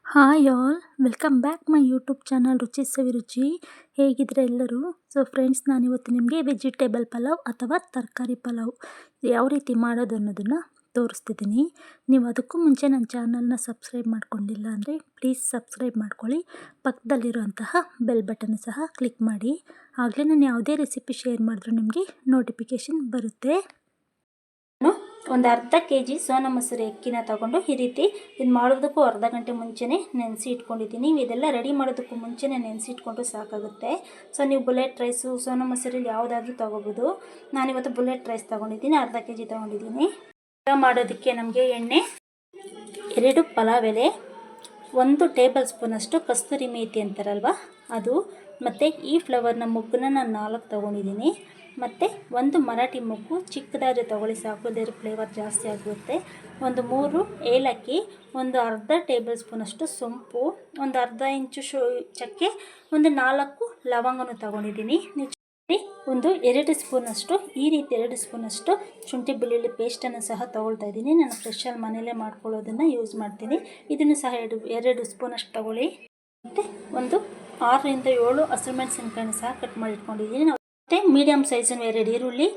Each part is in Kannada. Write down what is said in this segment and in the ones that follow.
Hi all, welcome back my YouTube channel ರುಚಿ ಸವಿರುಚಿ. ಹೇಗಿದ್ರೆ ಎಲ್ಲರೂ? ಸೊ ಫ್ರೆಂಡ್ಸ್, ನಾನಿವತ್ತು ನಿಮಗೆ ವೆಜಿಟೇಬಲ್ ಪಲಾವ್ ಅಥವಾ ತರಕಾರಿ ಪಲಾವ್ ಯಾವ ರೀತಿ ಮಾಡೋದು ಅನ್ನೋದನ್ನು ತೋರಿಸ್ತಿದ್ದೀನಿ. ನೀವು ಅದಕ್ಕೂ ಮುಂಚೆ ನನ್ನ ಚಾನಲ್ನ ಸಬ್ಸ್ಕ್ರೈಬ್ ಮಾಡ್ಕೊಂಡಿಲ್ಲ ಅಂದರೆ ಪ್ಲೀಸ್ ಸಬ್ಸ್ಕ್ರೈಬ್ ಮಾಡ್ಕೊಳ್ಳಿ. ಪಕ್ಕದಲ್ಲಿರುವಂತಹ ಬೆಲ್ ಬಟನ್ ಸಹ ಕ್ಲಿಕ್ ಮಾಡಿ. ಆಗಲೇ ನಾನು ಯಾವುದೇ ರೆಸಿಪಿ ಶೇರ್ ಮಾಡಿದ್ರೂ ನಿಮಗೆ ನೋಟಿಫಿಕೇಷನ್ ಬರುತ್ತೆ. ಒಂದು ಅರ್ಧ ಕೆಜಿ ಸೋನಾ ಮಸೂರಿ ಅಕ್ಕಿನ ತಗೊಂಡು ಈ ರೀತಿ ಇದು ಮಾಡೋದಕ್ಕೂ ಅರ್ಧ ಗಂಟೆ ಮುಂಚೆನೇ ನೆನೆಸಿ ಇಟ್ಕೊಂಡಿದ್ದೀನಿ. ಇದೆಲ್ಲ ರೆಡಿ ಮಾಡೋದಕ್ಕೂ ಮುಂಚೆನೇ ನೆನೆಸಿ ಇಟ್ಕೊಂಡ್ರೆ ಸಾಕಾಗುತ್ತೆ. ಸೊ ನೀವು ಬುಲೆಟ್ ರೈಸು ಸೋನಾ ಮಸೂರಿಲಿ ಯಾವುದಾದ್ರೂ ತೊಗೋಬೋದು. ನಾನಿವತ್ತು ಬುಲೆಟ್ ರೈಸ್ ತೊಗೊಂಡಿದ್ದೀನಿ, ಅರ್ಧ ಕೆಜಿ ತೊಗೊಂಡಿದ್ದೀನಿ. ಮಾಡೋದಕ್ಕೆ ನಮಗೆ ಎಣ್ಣೆ, 2 ಪಲಾವ್ ಎಲೆ, 1 ಟೇಬಲ್ ಸ್ಪೂನಷ್ಟು ಕಸ್ತೂರಿ ಮೇಥಿ ಅಂತಾರಲ್ವ ಅದು, ಮತ್ತು ಈ ಫ್ಲವರ್ನ ಮೊಗ್ಗನ್ನ ನಾನು 4 ತೊಗೊಂಡಿದ್ದೀನಿ. ಮತ್ತು 1 ಮರಾಠಿ ಮೊಗ್ಗು ಚಿಕ್ಕದಾದ್ರೆ ತೊಗೊಳ್ಳಿ ಸಾಕು, ಇದರ ಫ್ಲೇವರ್ ಜಾಸ್ತಿ ಆಗುತ್ತೆ. 3 ಏಲಕ್ಕಿ, ಅರ್ಧ ಟೇಬಲ್ ಸ್ಪೂನಷ್ಟು ಸೊಂಪು, ಅರ್ಧ ಇಂಚು ಚಕ್ಕೆ, 4 ಲವಂಗನೂ ತೊಗೊಂಡಿದ್ದೀನಿ. ನೀವು 2 ಸ್ಪೂನಷ್ಟು ಈ ರೀತಿ 2 ಸ್ಪೂನಷ್ಟು ಶುಂಠಿ ಬೆಳ್ಳುಳ್ಳಿ ಪೇಸ್ಟನ್ನು ಸಹ ತೊಗೊಳ್ತಾ ಇದ್ದೀನಿ. ನಾನು ಫ್ರೆಶಲ್ಲಿ ಮನೆಯಲ್ಲೇ ಮಾಡ್ಕೊಳ್ಳೋದನ್ನು ಯೂಸ್ ಮಾಡ್ತೀನಿ. ಇದನ್ನು ಸಹ 2 ಸ್ಪೂನಷ್ಟು ತೊಗೊಳ್ಳಿ. ಮತ್ತು 6 ರಿಂದ 7 ಹಸಿಮೆಣಸಿನ್ಕಾಯಿನ ಸಹ ಕಟ್ ಮಾಡಿ ಇಟ್ಕೊಂಡಿದ್ದೀನಿ. ಮತ್ತು ಮೀಡಿಯಮ್ ಸೈಜಿನ 2 ಈರುಳ್ಳಿ,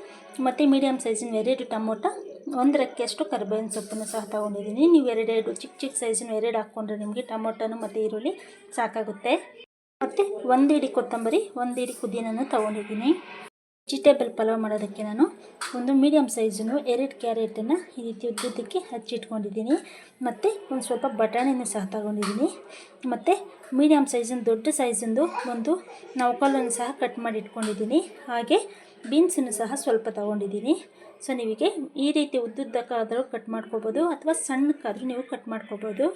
ಮತ್ತು ಮೀಡಿಯಮ್ ಸೈಜಿನ 2 ಟೊಮೊಟೊ, 1 ರೆಕ್ಕೆಯಷ್ಟು ಕರಿಬೇವಿನ ಸೊಪ್ಪನ್ನು ಸಹ ತೊಗೊಂಡಿದ್ದೀನಿ. ನೀವು 2 ಚಿಕ್ಕ ಸೈಜಿನ 2 ಹಾಕ್ಕೊಂಡ್ರೆ ನಿಮಗೆ ಟೊಮೊಟೊನು ಮತ್ತು ಈರುಳ್ಳಿ ಸಾಕಾಗುತ್ತೆ. ಮತ್ತು 1 ಹಿಡಿ ಕೊತ್ತಂಬರಿ, 1 ಹಿಡಿ ಪುದೀನನ್ನು ತೊಗೊಂಡಿದ್ದೀನಿ. ವೆಜಿಟೇಬಲ್ ಪಲಾವ್ ಮಾಡೋದಕ್ಕೆ ನಾನು ಒಂದು ಮೀಡಿಯಮ್ ಸೈಜಿನ 2 ಕ್ಯಾರೆಟನ್ನು ಈ ರೀತಿ ಉದ್ದುದ್ದಕ್ಕೆ ಹಚ್ಚಿಟ್ಕೊಂಡಿದ್ದೀನಿ. ಮತ್ತು ಸ್ವಲ್ಪ ಬಟಾಣಿನೂ ಸಹ ತೊಗೊಂಡಿದ್ದೀನಿ. ಮತ್ತು ಮೀಡಿಯಮ್ ಸೈಜಿನ ದೊಡ್ಡ ಸೈಜಿಂದು 1 ನೌಕಲನ್ನು ಸಹ ಕಟ್ ಮಾಡಿ ಇಟ್ಕೊಂಡಿದ್ದೀನಿ. ಹಾಗೆ ಬೀನ್ಸನ್ನು ಸಹ ಸ್ವಲ್ಪ ತೊಗೊಂಡಿದ್ದೀನಿ. ಸೊ ನೀವಿಗೆ ಈ ರೀತಿ ಉದ್ದುದ್ದಕ್ಕಾದರೂ ಕಟ್ ಮಾಡ್ಕೋಬೋದು, ಅಥವಾ ಸಣ್ಣಕ್ಕಾದರೂ ನೀವು ಕಟ್ ಮಾಡ್ಕೋಬೋದು.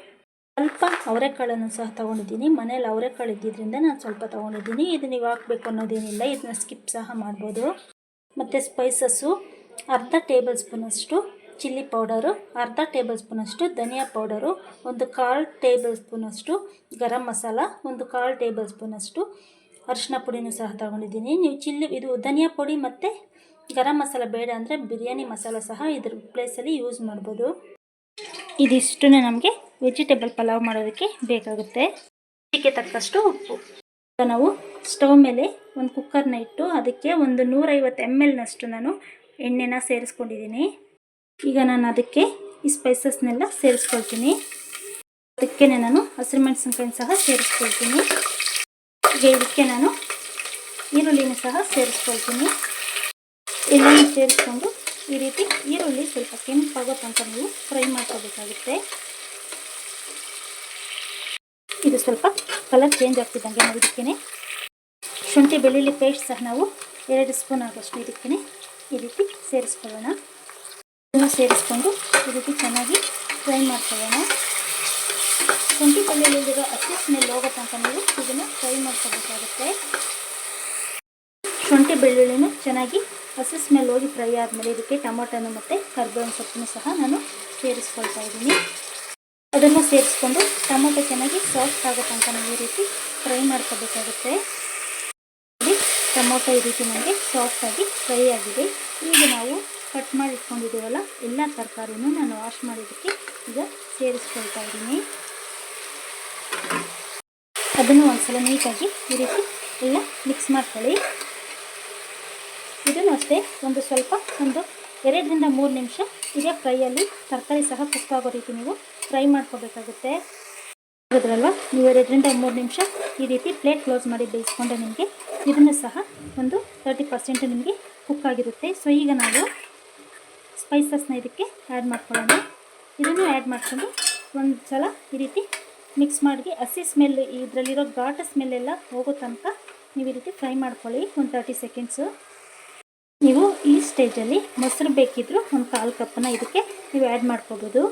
ಸ್ವಲ್ಪ ಅವರೆಕಾಳನ್ನು ಸಹ ತೊಗೊಂಡಿದ್ದೀನಿ. ಮನೇಲಿ ಅವರೆಕಾಳು ಇದ್ದಿದ್ದರಿಂದ ನಾನು ಸ್ವಲ್ಪ ತೊಗೊಂಡಿದ್ದೀನಿ. ಇದು ನೀವು ಹಾಕಬೇಕು ಅನ್ನೋದೇನಿಲ್ಲ, ಇದನ್ನ ಸ್ಕಿಪ್ ಸಹ ಮಾಡ್ಬೋದು. ಮತ್ತು ಸ್ಪೈಸಸ್ಸು, ಅರ್ಧ ಟೇಬಲ್ ಸ್ಪೂನಷ್ಟು ಚಿಲ್ಲಿ ಪೌಡರು, ಅರ್ಧ ಟೇಬಲ್ ಸ್ಪೂನಷ್ಟು ಧನಿಯಾ ಪೌಡರು, 1/4 ಟೇಬಲ್ ಸ್ಪೂನಷ್ಟು ಗರಂ ಮಸಾಲ, 1/4 ಟೇಬಲ್ ಸ್ಪೂನಷ್ಟು ಅರಿಶಿನ ಪುಡಿನೂ ಸಹ ತೊಗೊಂಡಿದ್ದೀನಿ. ನೀವು ಇದು ಧನಿಯಾ ಪುಡಿ ಮತ್ತು ಗರಂ ಮಸಾಲ ಬೇಡ ಅಂದರೆ ಬಿರಿಯಾನಿ ಮಸಾಲ ಸಹ ಇದ್ರ ಪ್ಲೇಸಲ್ಲಿ ಯೂಸ್ ಮಾಡ್ಬೋದು. ಇದಿಷ್ಟನ್ನು ನಮಗೆ ವೆಜಿಟೇಬಲ್ ಪಲಾವ್ ಮಾಡೋದಕ್ಕೆ ಬೇಕಾಗುತ್ತೆ. ಇದಕ್ಕೆ ತಕ್ಕಷ್ಟು ಉಪ್ಪು. ನಾವು ಸ್ಟವ್ ಮೇಲೆ ಒಂದು ಕುಕ್ಕರ್ನ ಇಟ್ಟು ಅದಕ್ಕೆ 150 ml ನಾನು ಎಣ್ಣೆನ ಸೇರಿಸ್ಕೊಂಡಿದ್ದೀನಿ. ಈಗ ನಾನು ಅದಕ್ಕೆ ಈ ಸ್ಪೈಸಸ್ನೆಲ್ಲ ಸೇರಿಸ್ಕೊಳ್ತೀನಿ. ಅದಕ್ಕೆ ನಾನು ಹಸಿಮೆಣಸಿನ್ಕಾಯಿ ಸಹ ಸೇರಿಸ್ಕೊಳ್ತೀನಿ. ಈಗ ಇದಕ್ಕೆ ನಾನು ಈರುಳ್ಳಿನ ಸಹ ಸೇರಿಸ್ಕೊಳ್ತೀನಿ. ಎಲ್ಲನೂ ಸೇರಿಸ್ಕೊಂಡು ಈ ರೀತಿ ಈರುಳ್ಳಿ ಸ್ವಲ್ಪ ಕೆಂಪಾಗೋ ತನಕ ನೀವು ಫ್ರೈ ಮಾಡ್ಕೋಬೇಕಾಗುತ್ತೆ. ಇದು ಸ್ವಲ್ಪ ಕಲರ್ ಚೇಂಜ್ ಆಗ್ತಿದ್ದಂಗೆ ನಾವು ಇದಕ್ಕೇ ಶುಂಠಿ ಬೆಳ್ಳುಳ್ಳಿ ಪೇಸ್ಟ್ ಸಹ ನಾವು 2 ಸ್ಪೂನ್ ಆಗೋಷ್ಟು ಇದಕ್ಕೇ ಈ ರೀತಿ ಸೇರಿಸ್ಕೊಳ್ಳೋಣ. ಇದನ್ನು ಸೇರಿಸ್ಕೊಂಡು ಈ ರೀತಿ ಚೆನ್ನಾಗಿ ಫ್ರೈ ಮಾಡ್ಕೊಳ್ಳೋಣ. ಶುಂಠಿ ಬೆಳ್ಳುಳ್ಳಿಲಿರೋ ಹಸಿ ಸ್ಮೆಲ್ ಹೋಗೋ ತನಕ ನೀವು ಇದನ್ನು ಫ್ರೈ ಮಾಡ್ಕೋಬೇಕಾಗುತ್ತೆ. ಶುಂಠಿ ಬೆಳ್ಳುಳ್ಳಿನೂ ಚೆನ್ನಾಗಿ ಹಸಿ ಸ್ಮೆಲ್ ಹೋಗಿ ಫ್ರೈ ಆದಮೇಲೆ ಇದಕ್ಕೆ ಟೊಮೊಟೊನು ಮತ್ತು ಕರಿಬೇವಿನ ಸೊಪ್ಪನ್ನು ಸಹ ನಾನು ಸೇರಿಸ್ಕೊಳ್ತಾ ಇದ್ದೀನಿ. ಅದನ್ನು ಸೇರಿಸ್ಕೊಂಡು ಟೊಮೊಟೊ ಚೆನ್ನಾಗಿ ಸಾಫ್ಟ್ ಆಗೋ ತನಕ ನಾವು ಈ ರೀತಿ ಫ್ರೈ ಮಾಡ್ಕೋಬೇಕಾಗುತ್ತೆ. ಟೊಮೊಟೊ ಈ ರೀತಿ ನಮಗೆ ಸಾಫ್ಟಾಗಿ ಫ್ರೈ ಆಗಿದೆ. ಈಗ ನಾವು ಕಟ್ ಮಾಡಿ ಇಟ್ಕೊಂಡಿದ್ದೀವಲ್ಲ ಎಲ್ಲ ತರಕಾರಿನೂ ನಾನು ವಾಶ್ ಮಾಡೋದಕ್ಕೆ ಈಗ ಸೇರಿಸ್ಕೊಳ್ತಾ ಇದ್ದೀನಿ. ಅದನ್ನು ಒಂದ್ಸಲ ನೀಟಾಗಿ ಈ ರೀತಿ ಎಲ್ಲ ಮಿಕ್ಸ್ ಮಾಡ್ಕೊಳ್ಳಿ. ಇದನ್ನು ಅಷ್ಟೇ ಸ್ವಲ್ಪ 2 ರಿಂದ 3 ನಿಮಿಷ ಇದೇ ಫ್ರೈಯಲ್ಲಿ ತರಕಾರಿ ಸಹ ಕುಕ್ ಆಗೋ ರೀತಿ ನೀವು ಫ್ರೈ ಮಾಡ್ಕೋಬೇಕಾಗುತ್ತೆ. ಅದರಲ್ವ ನೀವು 2 ರಿಂದ 3 ನಿಮಿಷ ಈ ರೀತಿ ಪ್ಲೇಟ್ ಕ್ಲೋಸ್ ಮಾಡಿ ಬೇಯಿಸ್ಕೊಂಡ್ರೆ ನಿಮಗೆ ಇದನ್ನು ಸಹ 30% ನಿಮಗೆ ಕುಕ್ ಆಗಿರುತ್ತೆ. ಸೊ ಈಗ ನಾವು ಸ್ಪೈಸಸ್ನ ಇದಕ್ಕೆ ಆ್ಯಡ್ ಮಾಡ್ಕೊಳ್ಳೋಣ. ಇದನ್ನು ಆ್ಯಡ್ ಮಾಡಿಕೊಂಡು ಒಂದು ಸಲ ಈ ರೀತಿ ಮಿಕ್ಸ್ ಮಾಡಿ ಹಸಿ ಸ್ಮೆಲ್, ಇದರಲ್ಲಿರೋ ಘಾಟ ಸ್ಮೆಲ್ಲೆಲ್ಲ ಹೋಗೋ ತನಕ ನೀವು ಈ ರೀತಿ ಫ್ರೈ ಮಾಡ್ಕೊಳ್ಳಿ 30 ಸೆಕೆಂಡ್ಸು. ನೀವು ಈ ಸ್ಟೇಜಲ್ಲಿ ಮೊಸರು ಬೇಕಿದ್ದರೂ 1/4 ಕಪ್ಪನ್ನು ಇದಕ್ಕೆ ನೀವು ಆ್ಯಡ್ ಮಾಡ್ಕೋಬೋದು.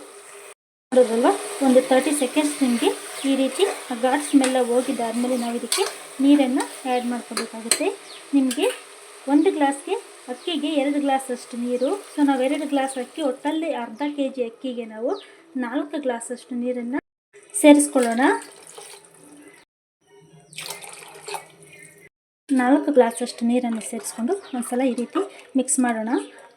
ನೋಡೋದಲ್ವ 30 ಸೆಕೆಂಡ್ಸ್ ನಿಮಗೆ ಈ ರೀತಿ ಘಾಟ್ ಸ್ಮೆಲ್ಲ ಹೋಗಿದ್ದಾದಮೇಲೆ ನಾವು ಇದಕ್ಕೆ ನೀರನ್ನು ಆ್ಯಡ್ ಮಾಡ್ಕೋಬೇಕಾಗುತ್ತೆ. ನಿಮಗೆ 1 ಗ್ಲಾಸ್ಗೆ ಅಕ್ಕಿಗೆ 2 ಗ್ಲಾಸಷ್ಟು ನೀರು. ಸೊ ನಾವು 2 ಗ್ಲಾಸ್ ಅಕ್ಕಿ, ಒಟ್ಟಲ್ಲಿ ಅರ್ಧ kg ಅಕ್ಕಿಗೆ ನಾವು 4 ಗ್ಲಾಸಷ್ಟು ನೀರನ್ನು ಸೇರಿಸ್ಕೊಳ್ಳೋಣ. 4 ಗ್ಲಾಸಷ್ಟು ನೀರನ್ನು ಸೇರಿಸ್ಕೊಂಡು ಒಂದ್ಸಲ ಈ ರೀತಿ ಮಿಕ್ಸ್ ಮಾಡೋಣ.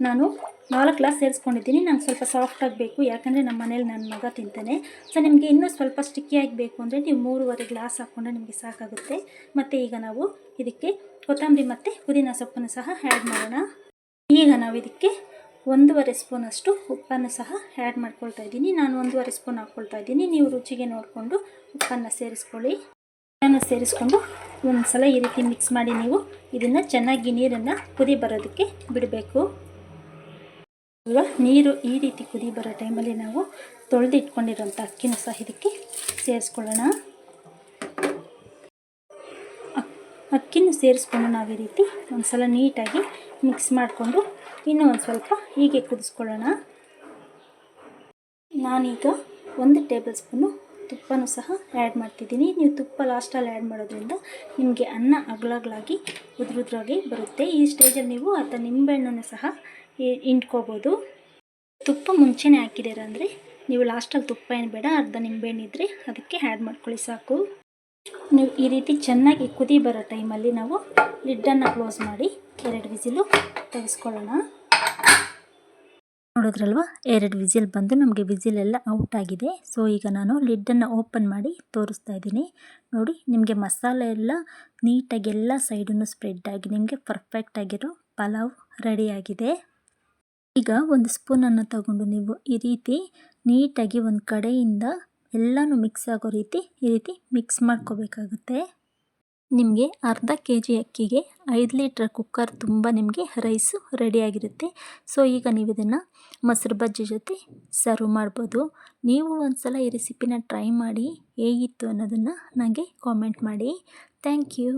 ನಾನು 4 ಗ್ಲಾಸ್ ಸೇರಿಸ್ಕೊಂಡಿದ್ದೀನಿ. ನಂಗೆ ಸ್ವಲ್ಪ ಸಾಫ್ಟ್ ಆಗಬೇಕು, ಯಾಕಂದರೆ ನಮ್ಮ ಮನೇಲಿ ನನ್ನ ಮಗ ತಿಂತಾನೆ. ಸೊ ನಿಮಗೆ ಇನ್ನೂ ಸ್ವಲ್ಪ ಸ್ಟಿಕ್ಕಿಯಾಗಿ ಬೇಕು ಅಂದರೆ ನೀವು 3.5 ಗ್ಲಾಸ್ ಹಾಕ್ಕೊಂಡ್ರೆ ನಿಮಗೆ ಸಾಕಾಗುತ್ತೆ. ಮತ್ತು ಈಗ ನಾವು ಇದಕ್ಕೆ ಕೊತ್ತಂಬರಿ ಮತ್ತು ಪುದೀನ ಸೊಪ್ಪನ್ನು ಸಹ ಆ್ಯಡ್ ಮಾಡೋಣ. ಈಗ ನಾವು ಇದಕ್ಕೆ 1.5 ಸ್ಪೂನಷ್ಟು ಉಪ್ಪನ್ನು ಸಹ ಆ್ಯಡ್ ಮಾಡ್ಕೊಳ್ತಾ ಇದ್ದೀನಿ. ನಾನು 1.5 ಸ್ಪೂನ್ ಹಾಕ್ಕೊಳ್ತಾ ಇದ್ದೀನಿ. ನೀವು ರುಚಿಗೆ ನೋಡಿಕೊಂಡು ಉಪ್ಪನ್ನು ಸೇರಿಸ್ಕೊಳ್ಳಿ. ಉಪ್ಪನ್ನು ಸೇರಿಸ್ಕೊಂಡು ಒಂದು ಸಲ ಈ ರೀತಿ ಮಿಕ್ಸ್ ಮಾಡಿ ನೀವು ಇದನ್ನು ಚೆನ್ನಾಗಿ ನೀರನ್ನು ಕುದಿ ಬರೋದಕ್ಕೆ ಬಿಡಬೇಕು. ನೀರು ಈ ರೀತಿ ಕುದಿ ಬರೋ ಟೈಮಲ್ಲಿ ನಾವು ತೊಳೆದಿಟ್ಕೊಂಡಿರೋಂಥ ಅಕ್ಕಿನೂ ಸಹ ಇದಕ್ಕೆ ಸೇರಿಸ್ಕೊಳ್ಳೋಣ. ಅಕ್ಕಿನೂ ಸೇರಿಸ್ಕೊಂಡು ನಾವು ಈ ರೀತಿ ಒಂದು ಸಲ ನೀಟಾಗಿ ಮಿಕ್ಸ್ ಮಾಡಿಕೊಂಡು ಇನ್ನೂ ಒಂದು ಸ್ವಲ್ಪ ಹೀಗೆ ಕುದಿಸ್ಕೊಳ್ಳೋಣ. ನಾನೀಗ 1 ಟೇಬಲ್ ಸ್ಪೂನು ತುಪ್ಪನೂ ಸಹ ಆ್ಯಡ್ ಮಾಡ್ತಿದ್ದೀನಿ. ನೀವು ತುಪ್ಪ ಲಾಸ್ಟಲ್ಲಿ ಆ್ಯಡ್ ಮಾಡೋದ್ರಿಂದ ನಿಮಗೆ ಅನ್ನ ಅಗಲಗಳಾಗಿ ಉದುರುದ್ರಾಗಿ ಬರುತ್ತೆ. ಈ ಸ್ಟೇಜಲ್ಲಿ ನೀವು ಅರ್ಧ ನಿಂಬೆಹಣ್ಣನ್ನು ಸಹ ಹಿಂಡ್ಕೋಬೋದು. ತುಪ್ಪ ಮುಂಚೆನೇ ಹಾಕಿದ್ದೀರ ಅಂದರೆ ನೀವು ಲಾಸ್ಟಲ್ಲಿ ತುಪ್ಪ ಏನು ಬೇಡ, ಅರ್ಧ ನಿಂಬೆಹಣ್ಣಿದ್ರೆ ಅದಕ್ಕೆ ಆ್ಯಡ್ ಮಾಡ್ಕೊಳ್ಳಿ ಸಾಕು. ನೀವು ಈ ರೀತಿ ಚೆನ್ನಾಗಿ ಕುದಿ ಬರೋ ಟೈಮಲ್ಲಿ ನಾವು ಲಿಡ್ಡನ್ನು ಕ್ಲೋಸ್ ಮಾಡಿ 2 ವಿಸಿಲು ತೆಗೆಸ್ಕೊಳ್ಳೋಣ. ನೋಡಿದ್ರಲ್ವ, 2 ವಿಸಿಲ್ ಬಂದು ನಮಗೆ ವಿಸಿಲೆಲ್ಲ ಔಟ್ ಆಗಿದೆ. ಸೊ ಈಗ ನಾನು ಲಿಡ್ಡನ್ನು ಓಪನ್ ಮಾಡಿ ತೋರಿಸ್ತಾ ಇದ್ದೀನಿ. ನೋಡಿ, ನಿಮಗೆ ಮಸಾಲೆ ಎಲ್ಲ ನೀಟಾಗಿ ಎಲ್ಲ ಸೈಡನ್ನು ಸ್ಪ್ರೆಡ್ ಆಗಿ ನಿಮಗೆ ಪರ್ಫೆಕ್ಟಾಗಿರೋ ಪಲಾವ್ ರೆಡಿಯಾಗಿದೆ. ಈಗ ಒಂದು ಸ್ಪೂನನ್ನು ತಗೊಂಡು ನೀವು ಈ ರೀತಿ ನೀಟಾಗಿ ಒಂದು ಕಡೆಯಿಂದ ಎಲ್ಲನೂ ಮಿಕ್ಸ್ ಆಗೋ ರೀತಿ ಈ ರೀತಿ ಮಿಕ್ಸ್ ಮಾಡ್ಕೋಬೇಕಾಗುತ್ತೆ. ನಿಮಗೆ ಅರ್ಧ kg ಅಕ್ಕಿಗೆ 5 ಲೀಟ್ರ್ ಕುಕ್ಕರ್ ತುಂಬ ನಿಮಗೆ ರೈಸು ರೆಡಿಯಾಗಿರುತ್ತೆ. ಸೊ ಈಗ ನೀವು ಇದನ್ನು ಮೊಸರು ಬಜ್ಜಿ ಜೊತೆ ಸರ್ವ್ ಮಾಡ್ಬೋದು. ನೀವು ಒಂದು ಸಲ ಈ ರೆಸಿಪಿನ ಟ್ರೈ ಮಾಡಿ ಹೇಗಿತ್ತು ಅನ್ನೋದನ್ನು ನನಗೆ ಕಾಮೆಂಟ್ ಮಾಡಿ. Thank you.